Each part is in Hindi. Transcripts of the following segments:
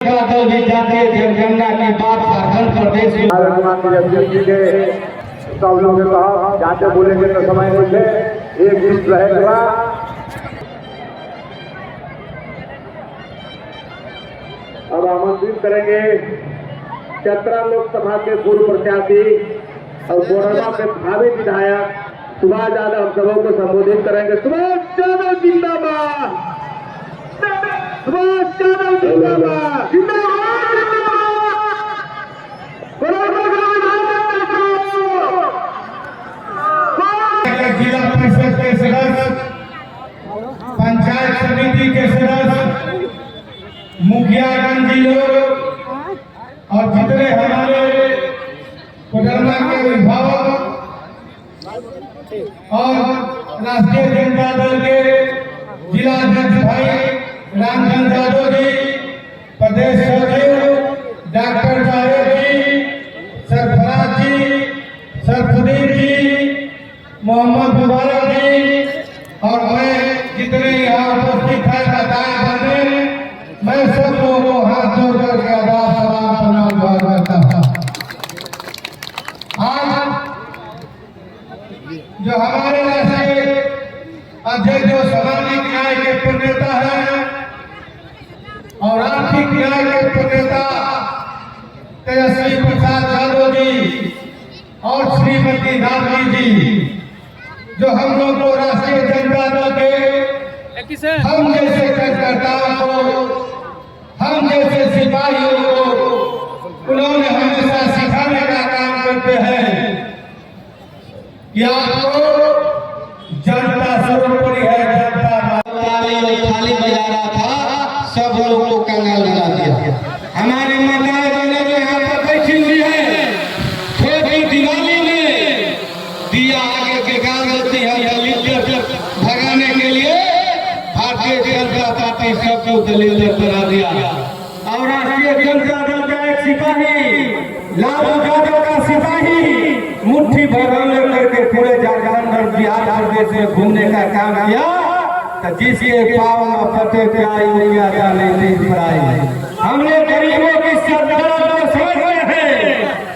दल भी जातीय जनगणना के बाद झारखंड प्रदेश में सब लोग ने कहा जाते बोलेंगे तो समय नहीं थे, एक लिस्ट रहेगा। अब आमंत्रित करेंगे चतरा लोकसभा के पूर्व प्रत्याशी और कोरबा के भावी विधायक सुभाष यादव हम सबों को संबोधित करेंगे। सुभाष यादव जिंदाबाद, सुभाष यादव जिंदाबाद, जिला परिषद के सदस्य, पंचायत समिति के सदस्य, मुखियागंज जिलों और जितने हमारे कोडरमा के अभिभावक और राष्ट्रीय जनता दल के जिला अध्यक्ष भाई रामचंद्र यादव जी, प्रदेश सचिव डॉक्टर जावेद जी, सरफराज जी, सरफुद्दीन जी, मोहम्मद मुबारक जी और मैं जितने यहाँ उपस्थित है बताए बने, मैं सब लोगों को हाथ जोड़ करके आदाब सलाम प्रणाम करता हूँ। आज जो हमारे राष्ट्रीय अध्यक्ष जो सामाजिक न्याय के प्रणेता है और आर्थिक न्याय के प्रणेता तेजस्वी प्रसाद यादव जी और श्रीमती राबड़ी जी, जो हम लोग को राष्ट्रीय जनता दल के हम जैसे कार्यकर्ताओं को, हम जैसे सिपाहियों को उन्होंने हमेशा सिखाने का काम करते हैं कि आपको जनता सर्वोपरि है। जनता थाली बजा रहा था, सब लोगों को कंगाल बना दिया। हमारे माताएं बहनें जो यहाँ पर बैठी हुई है, छोटी दिवाली में दिया आगे के काम होती है दलित भगाने के लिए भारतीय जनता पार्टी सबको दलित बना दिया। और राष्ट्रीय जनता दल का एक सिपाही, लालू यादव का सिपाही मुट्ठी भर करके पूरे झारखंड और बिहार प्रदेश में घूमने का काम किया, तो जिसके पाव में पते पे आई हुई आता नहीं पर आई। हमने गरीबों की दर्द समझ हैं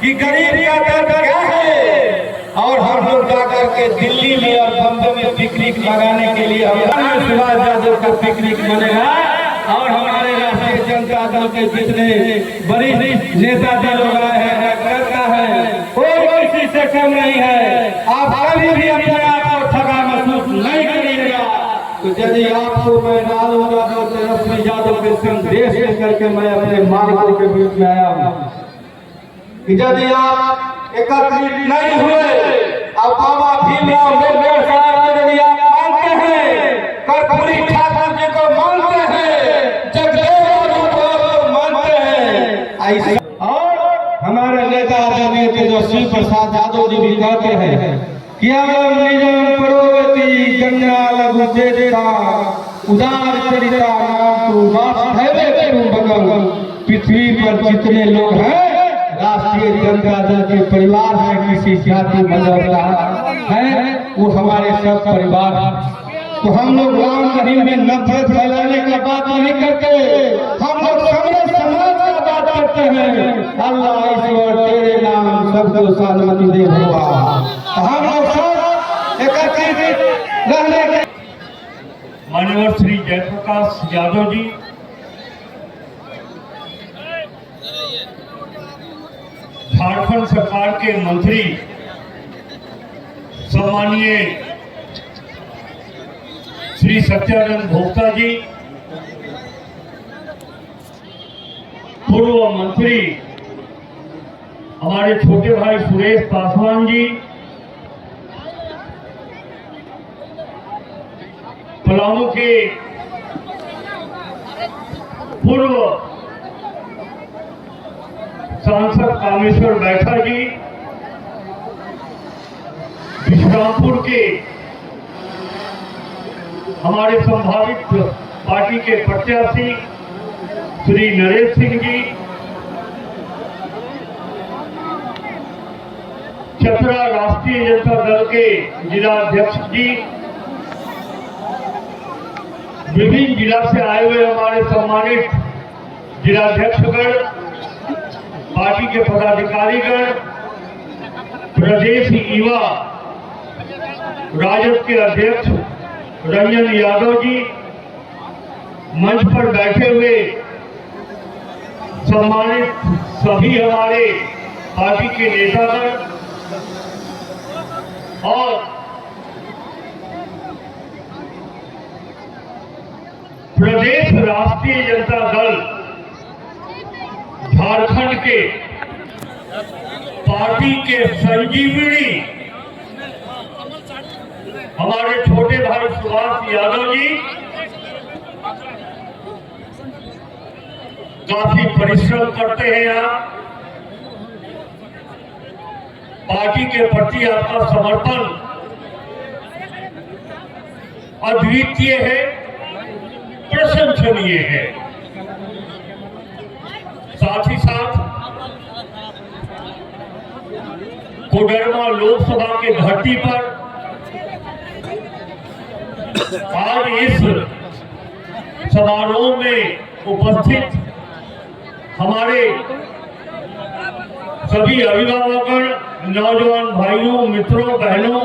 कि गरीब का दर्द क्या है, और हम लोग जाकर के दिल्ली में और बम्बई में पिकनिक लगाने के लिए हम सुभाष यादव का पिकनिक बनेगा। और हमारे राष्ट्रीय जनता दल के जितने वरिष्ठ नेता दल आए हैं, करता है, कोई किसी से कम नहीं है। आप कभी भी अपने आप को ठगा महसूस नहीं करिएगा। तो यदि आपको मैं लालू यादव तेजस्वी यादव के संदेश लेकर के मैं अपने मालिकों के बीच में आया हूँ कि यदि आप एकत्रित नहीं हुए, अब बाबा भीमराव अम्बेडकर साहब को यदि आप मानते हैं, कर्पूरी ठाकुर जी को मानते हैं, जगदेव बाबू को मानते हैं, और हमारे नेता आदरणीय तेजस्वी प्रसाद यादव जी भी कहते हैं कि अगर निजम प्रगति गंगा लघु चेता उदार चरिता नाम तो वास्तव बगल पृथ्वी पर जितने लोग हैं राष्ट्रीय जनता दल के परिवार में किसी जाति मजहब का है, वो हमारे सब परिवार हैं। तो हम लोग राम रहीम में नफरत फैलाने की बात नहीं करते, हम लोग समरे समाज की बात करते हैं। अल्लाह ईश्वर तेरे नाम सबको सलामती दे भगवान। हम लोग सब एकत्रित रहने के माननीय श्री जयप्रकाश यादव जी, झारखंड सरकार के मंत्री, सम्मानीय श्री सत्यानंद भोक्ता जी, पूर्व मंत्री हमारे छोटे भाई सुरेश पासवान जी, पलामू के पूर्व सांसद कामेश्वर बैठा जी, विश्रामपुर के हमारे संभावित पार्टी के प्रत्याशी श्री नरेश सिंह जी, चतरा राष्ट्रीय जनता दल के जिला अध्यक्ष जी, विभिन्न जिला से आए हुए हमारे सम्मानित जिलाध्यक्षगण, पार्टी के पदाधिकारीगण, प्रदेश युवा राजद के अध्यक्ष रंजन यादव जी, मंच पर बैठे हुए सम्मानित सभी हमारे पार्टी के नेतागण और प्रदेश राष्ट्रीय जनता दल झारखंड के पार्टी के संजीवनी हमारे छोटे भाई सुभाष यादव जी काफी परिश्रम करते हैं। आप पार्टी के प्रति आपका समर्पण अद्वितीय है, प्रशंसनीय है। साथ ही साथ कोडरमा लोकसभा के धरती पर आज इस समारोह में उपस्थित हमारे सभी अभिभावकगण, नौजवान भाइयों, मित्रों, बहनों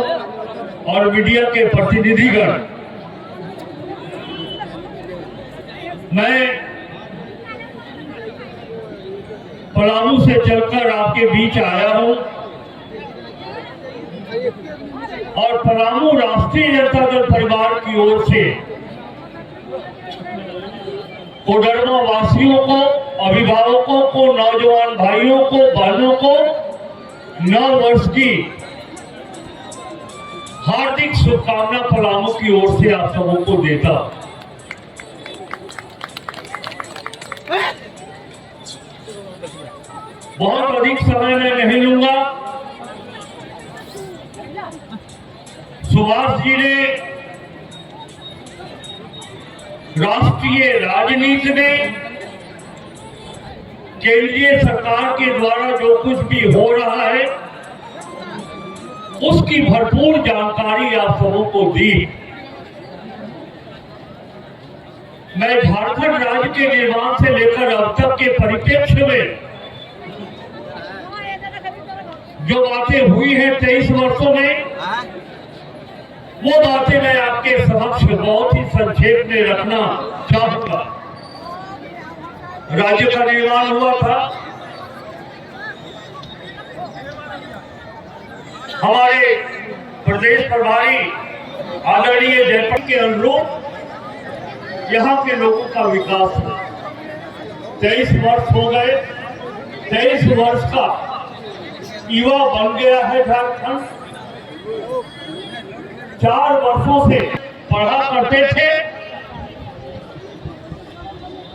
और मीडिया के प्रतिनिधिगण, मैं पलामू से चलकर आपके बीच आया हूं और पलामू राष्ट्रीय जनता दल परिवार की ओर से कोडरमा वासियों को, अभिभावकों को, नौजवान भाइयों को, बहनों को नव वर्ष की हार्दिक शुभकामना पलामू की ओर से आप सबों को देता। बहुत अधिक समय मैं नहीं लूंगा। सुभाष जी ने राष्ट्रीय राजनीति में केंद्रीय सरकार के द्वारा जो कुछ भी हो रहा है उसकी भरपूर जानकारी आप सबों को दी। मैं झारखंड राज्य के निर्माण से लेकर अब तक के परिप्रेक्ष्य में जो बातें हुई हैं 23 वर्षों में, वो बातें मैं आपके समक्ष बहुत ही संक्षेप में रखना चाहूंगा। राज्य का निर्माण हुआ था, हमारे प्रदेश प्रभारी आदरणीय जयपत के अनुरूप यहाँ के लोगों का विकास हुआ। 23 वर्ष हो गए, 23 वर्ष का युवा बन गया है झारखंड। 4 वर्षों से पढ़ा करते थे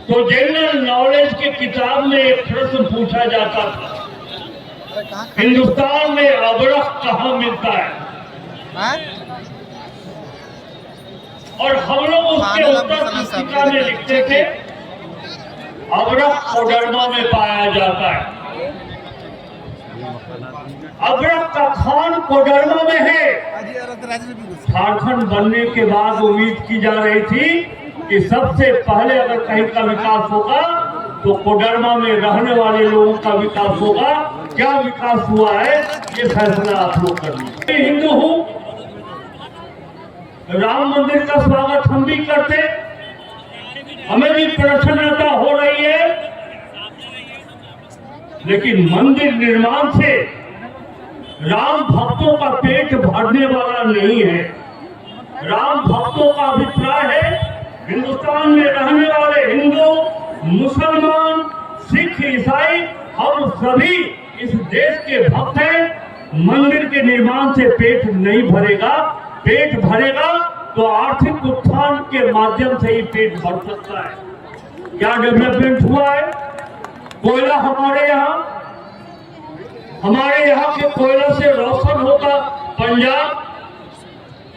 तो जनरल नॉलेज की किताब में एक प्रश्न पूछा जाता था, हिंदुस्तान में अबरख कहाँ मिलता है? और हम लोग उसके उत्तर पुस्तिका में लिखते थे अबरख कोडरमा में पाया जाता है। अबरख का खान कोडरमा में है। झारखंड बनने के बाद उम्मीद की जा रही थी कि सबसे पहले अगर कहीं का विकास होगा तो कोडरमा में रहने वाले लोगों का विकास होगा। क्या विकास हुआ है ये फैसला आप लोग कर लीजिए। मैं हिंदू हूं, राम मंदिर का स्वागत हम भी करते, हमें भी प्रसन्नता हो रही है, लेकिन मंदिर निर्माण से राम भक्तों का पेट भरने वाला नहीं है। राम भक्तों का अभिप्राय है हिंदुस्तान में रहने वाले हिंदू, मुसलमान, सिख, ईसाई, हम सभी इस देश के भक्त हैं। मंदिर के निर्माण से पेट नहीं भरेगा, पेट भरेगा तो आर्थिक उत्थान के माध्यम से ही पेट भर सकता है। क्या डेवलपमेंट हुआ है? कोयला हमारे यहाँ के कोयला से रोशन होता पंजाब,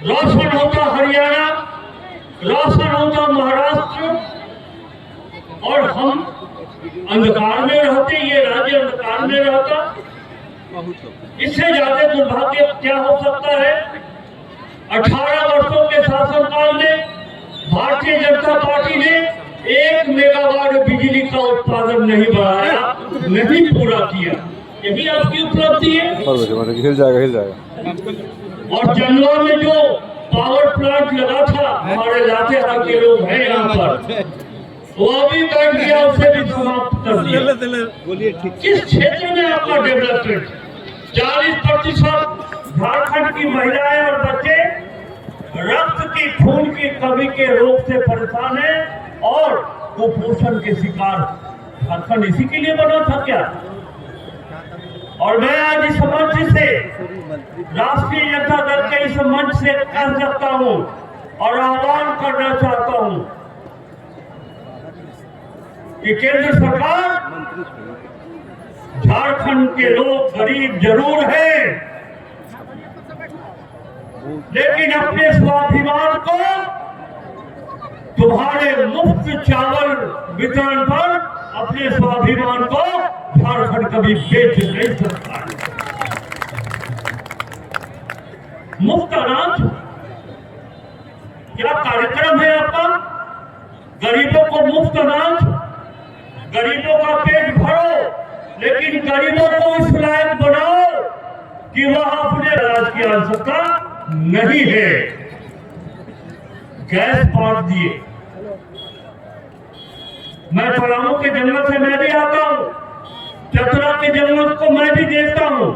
रोशन होता हरियाणा, रोशन होता महाराष्ट्र, और हम अंधकार में रहते, ये राज्य अंधकार में रहता। इससे ज्यादा दुर्भाग्य क्या हो सकता है? 18 वर्षों के शासनकाल में भारतीय जनता पार्टी ने 1 मेगावाट बिजली का उत्पादन नहीं बढ़ाया, नहीं पूरा किया। यही आपकी उपलब्धि है। हिल जाएगा। और चंदवा में जो पावर प्लांट लगा था, हमारे लातेहार के लोग हैं यहाँ पर, वो अभी बैठ गया, उसे भी समाप्त कर दिया। किस क्षेत्र में आपका डेवलपमेंट? 40% झारखंड की महिलाएं और बच्चे रक्त की खून की कमी के रोग से परेशान है और कुपोषण के शिकार। झारखंड इसी के लिए बना था क्या? और मैं आज इस मंच से, राष्ट्रीय जनता दल के इस मंच से कह सकता हूं और आह्वान करना चाहता हूं कि केंद्र सरकार, झारखंड के लोग गरीब जरूर हैं, लेकिन अपने स्वाभिमान को तुम्हारे मुफ्त चावल वितरण पर अपने स्वाभिमान को झारखंड कभी बेच नहीं सकता। मुफ्त अनाज क्या कार्यक्रम है आपका? गरीबों को मुफ्त अनाज, गरीबों का पेट भरो, लेकिन गरीबों को इस लायक बनाओ कि वह अपने अनाज की आवश्यकता नहीं है। गैस बांट दिए। मैं पलामू के जंगल से मैं भी आता हूँ, चतरा के जंगल को मैं भी देखता हूँ,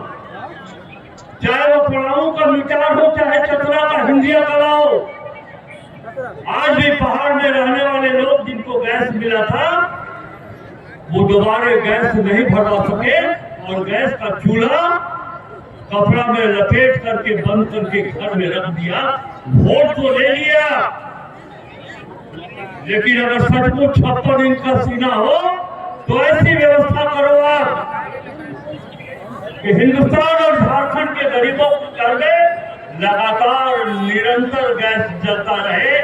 चाहे वो पलामू का मिटार हो चाहे चतरा का हिंदिया कला हो। आज भी पहाड़ में रहने वाले लोग जिनको गैस मिला था, वो दोबारा गैस नहीं भरवा सके और गैस का चूल्हा कपड़ा में लपेट करके बंद करके घर में रख दिया। वोट तो ले लिया, लेकिन अगर सचमुच 56 इंच का सीना हो तो ऐसी व्यवस्था करो आप कि हिंदुस्तान और झारखंड के गरीबों के घर में लगातार निरंतर गैस जलता रहे।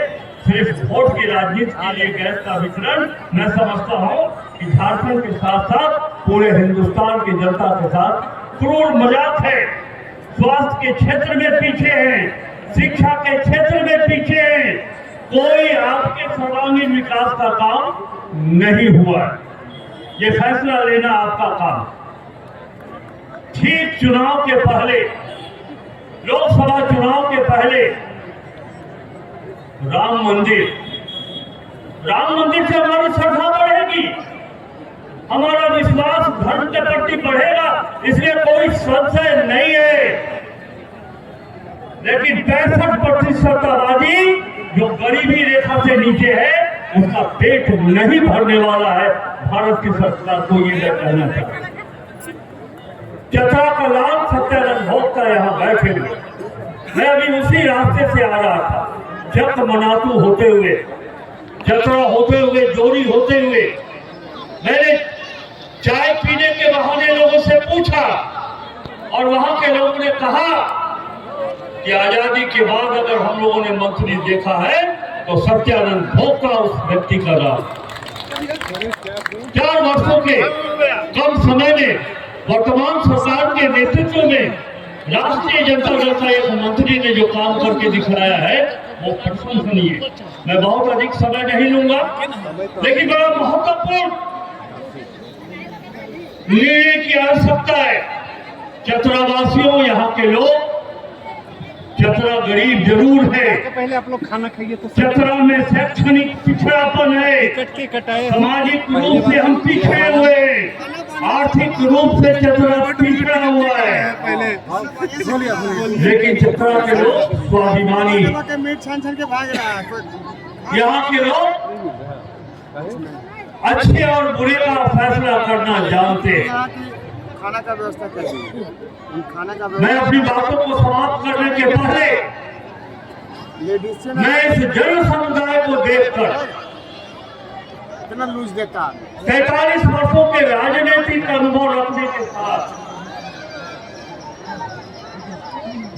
सिर्फ वोट की राजनीति के लिए गैस का वितरण, मैं समझता हूं कि झारखंड के साथ साथ पूरे हिंदुस्तान की जनता के साथ क्रूर मजाक है। स्वास्थ्य के क्षेत्र में पीछे हैं, शिक्षा के क्षेत्र में पीछे हैं, कोई आपके सर्वांगीण विकास का काम नहीं हुआ। ये फैसला लेना आपका काम। ठीक चुनाव के पहले, लोकसभा चुनाव के पहले राम मंदिर से हमारी श्रद्धा बढ़ेगी, हमारा विश्वास धर्म के प्रति बढ़ेगा, इसलिए कोई संशय नहीं है। लेकिन 65% आबादी जो गरीबी रेखा से नीचे है, उसका पेट नहीं भरने वाला है। भारत की सरकार को ये मैं कहना चाहता हूं। चतरा का लाल सत्यानंद भोक्ता यहाँ बैठे हुए, मैं अभी उसी रास्ते से आ रहा था। जत मनातू होते हुए, चतरा होते हुए, जोरी होते हुए, मैंने चाय पीने के बहाने लोगों से पूछा और वहां के लोगों ने कहा कि आजादी के बाद अगर हम लोगों ने मंत्री देखा है तो सत्यानंद भोक्ता उस व्यक्ति का नाम। 4 वर्षों के कम समय में वर्तमान सरकार के नेतृत्व में राष्ट्रीय जनता दल का एक मंत्री ने जो काम करके दिखाया है वो प्रशंसनीय। मैं बहुत अधिक समय नहीं लूंगा, लेकिन बड़ा महत्वपूर्ण निर्णय की आवश्यकता है। चतरावासियों, यहाँ के लोग, चतरा गरीब जरूर है, पहले आप लोग खाना खाइए तो चतरा में शैक्षणिक पिछड़ापन है, सामाजिक रूप से हम पिछड़े हुए, आर्थिक रूप से चतरा पिछड़ा हुआ है, लेकिन चतरा के लोग स्वाभिमानी, यहाँ के लोग अच्छे और बुरे का फैसला करना जानते हैं। खाना का व्यवस्था कैसी है? खाना का मैं अपनी बातों को समाप्त करने के पहले मैं इस जन समुदाय को देखकर कितना लूज देता है। 43 वर्षों के राजनीतिक अनुभव रखने के साथ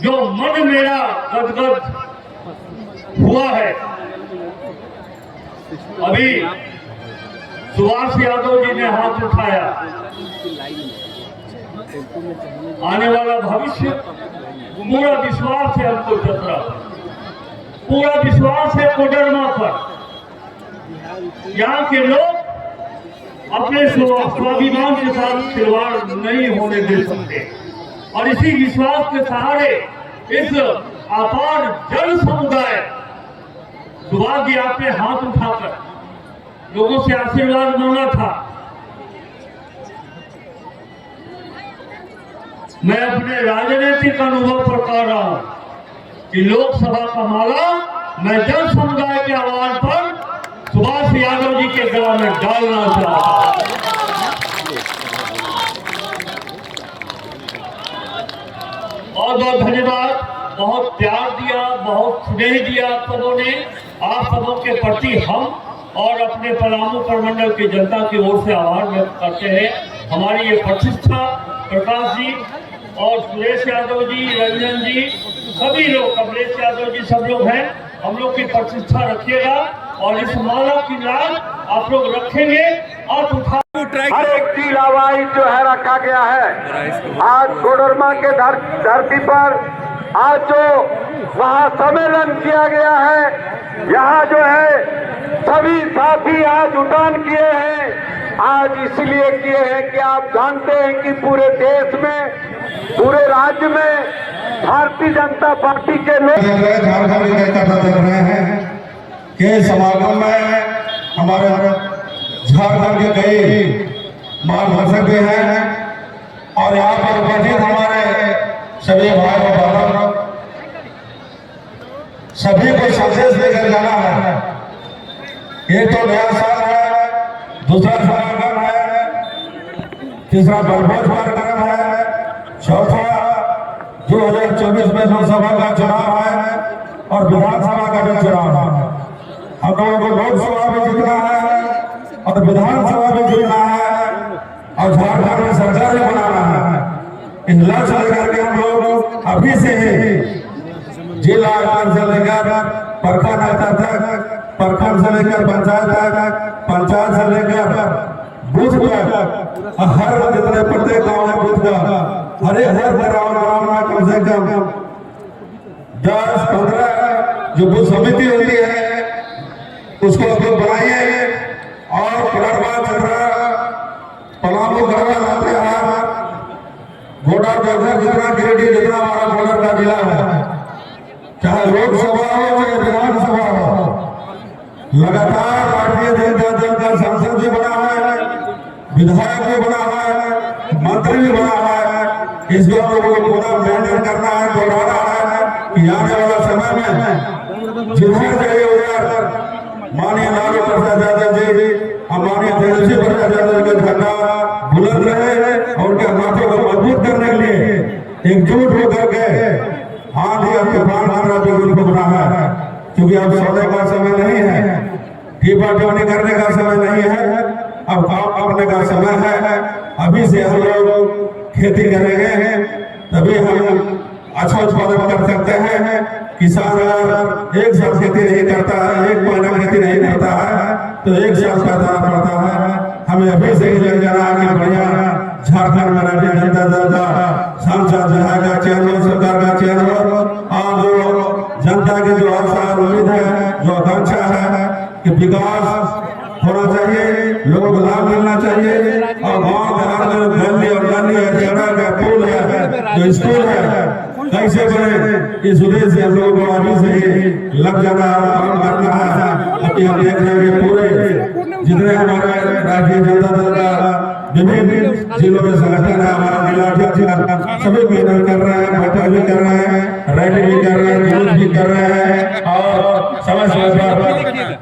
जो मन मेरा गदगद हुआ है, अभी सुभाष यादव जी ने हाथ उठाया, आने वाला भविष्य पूरा विश्वास है हमको चतरा, पूरा विश्वास है कोडरमा पर। यहाँ के लोग अपने स्वाभिमान के साथ खिलवाड़ नहीं होने दे सकते और इसी विश्वास के सहारे इस अपार जन समुदाय सुबह जी आपने हाथ उठाकर लोगों से आशीर्वाद मांगा था। मैं अपने राजनीतिक अनुभव पर कह रहा हूं कि लोकसभा का माला मैं जन समुदाय के आह्वान पर सुभाष यादव जी के गला में डालना चाहता हूं। बहुत बहुत धन्यवाद, बहुत प्यार दिया, बहुत स्नेह दिया आप सबों ने। आप सबों के प्रति हम और अपने पलामू प्रमंडल की जनता की ओर से आभार व्यक्त करते हैं। हमारी ये प्रतिष्ठा प्रकाश जी और सुरेश यादव जी, रंजन जी, सभी लोग, कमलेश यादव जी, सब लोग हैं। हम लोग की प्रतिष्ठा रखिएगा और इस माला की लाज आप लोग रखेंगे और उठा हर एक की लावाई जो है रखा गया है। आज कोडरमा के धरती पर आज जो महासम्मेलन किया गया है, यहाँ जो है सभी साथी आज उठान किए हैं। आज इसलिए किए हैं कि आप जानते हैं कि पूरे देश में, पूरे राज्य में भारतीय जनता पार्टी के लोग झारखंड की कथा देख रहे हैं कि समागम में हमारे झारखंड के कई मार्गदर्शक भी हैं और यहाँ पर उपस्थित हमारे सभी भाई और बहनों, सभी को संदेश लेकर जाना है। एक तो नया साल है, दूसरा समागम है, तीसरा बलभोज कार्यक्रम है, चौथा 2024 में लोकसभा का चुनाव है और विधानसभा का भी चुनाव है। हम लोगों को लोकसभा में जीतना है और विधानसभा में जीतना है और झारखंड में सरकार भी बनाना है। इस लक्ष्य लेकर के हम लोग अभी से ही जिला स्तर से लेकर प्रखंड स्तर तक, प्रखंड से लेकर पंचायत तक, पंचायत से लेकर बूथ तक, हर जितने प्रत्येक गाँव है बूथ का हर ग्राम में कम से कम 10-15 जो बूथ समिति होती है उसको आप लोग बनाइए और पलामू गढ़वा लातेहार गोडा देवघर जितना गिरिडीह जितना हमारा बॉर्डर का जिला है, चाहे लोकसभा हो चाहे विधानसभा हो, लगातार भारतीय जनता दल का सांसद भी बना है, विधायक भी बना है, मंत्री भी बना है। इस बात को पूरा मेहनत करना है, दोहराना है कि आने वाला समय में जिधर चाहिए उधर माननीय लालू प्रसाद यादव जी और माननीय तेजस्वी प्रसाद यादव का झंडा बुलंद रहे और उनके हाथों को मजबूत करने के लिए एकजुट होकर के हाथ ही तूफान मारना जो उनको बना है। क्योंकि अब सोने का समय नहीं है, टीपाटोनी करने का समय नहीं है, अब काम करने का समय है। अभी से हम लोग खेती करेंगे तभी हम अच्छा उत्पादन कर सकते हैं। किसान अगर एक साल खेती नहीं करता है, एक महीना खेती नहीं करता है तो एक साल पैदा पड़ता है। हमें अभी से ही लग जाना है कि बढ़िया झारखंड में राष्ट्रीय जनता दल का सांसद विधायक का चयन हो, सरकार का चयन हो और जो जनता की जो आशा उम्मीद है, जो आकांक्षा है कि विकास होना चाहिए, लोगों को लाभ मिलना चाहिए और गाँव देहात में गली और नाली है, सड़क है, पुल है, जो स्कूल है कैसे बने, इस उद्देश्य से हम लोगों को अभी से ही लग जाना है, काम करना है। अभी हम देख रहे हैं पूरे जितने हमारे राष्ट्रीय जनता दल का विभिन्न जिलों में संगठन है, हमारा जिला अध्यक्ष सभी मेहनत कर रहे हैं, बैठक भी कर रहे हैं, रैली भी कर रहे हैं, जुलूस भी कर रहे हैं और समय समय पर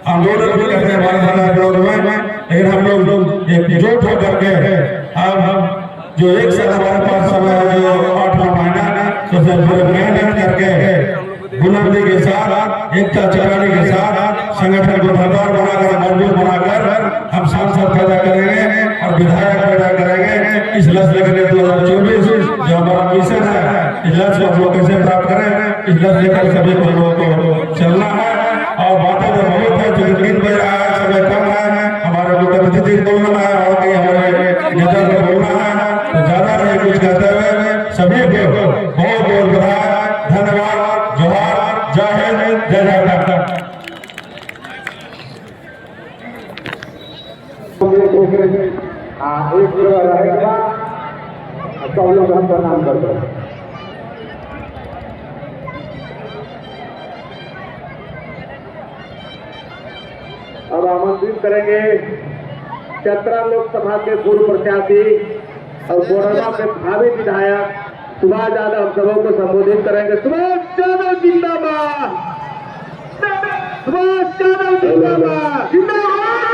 आंदोलन भी कर रहे हैं हमारे जिला विरोध में। लेकिन हम लोग एकजुट होकर के अब जो एक साल हमारे पास समय है, जो 8 महीना तो मेहनत करके बुलंदी के साथ, एकता चौड़ाई के साथ संगठन को सरकार बनाकर, मजबूत बनाकर हम सांसद पैदा करेंगे और विधायक पैदा करेंगे। इस लक्ष्य लेकर 2024 जो हमारा मिशन है, इस लक्ष्य को हम लोग कैसे प्राप्त करें, इस लक्ष्य लेकर सभी लोगों को चलना है। और बातें तो बहुत है, जो 3 बज रहा है, समय कम है, हमारे मुख्य अतिथि बोलना है और हमारे नेता को बोलना है, तो ज्यादा नहीं कुछ कहते हुए सभी को बहुत बहुत बधाई, धन्यवाद, जोहार, जय हिंद, जय झारखंड। रहेगा सब लोग हम प्रणाम करते हैं। अब आमंत्रित करेंगे चतरा लोकसभा के पूर्व प्रत्याशी और कोरबा के भावी विधायक सुभाष यादव हम सबों को संबोधित करेंगे। सुभाष यादव जिंदाबाद, सुभाष यादव जिंदाबाद, जिंदाबाद।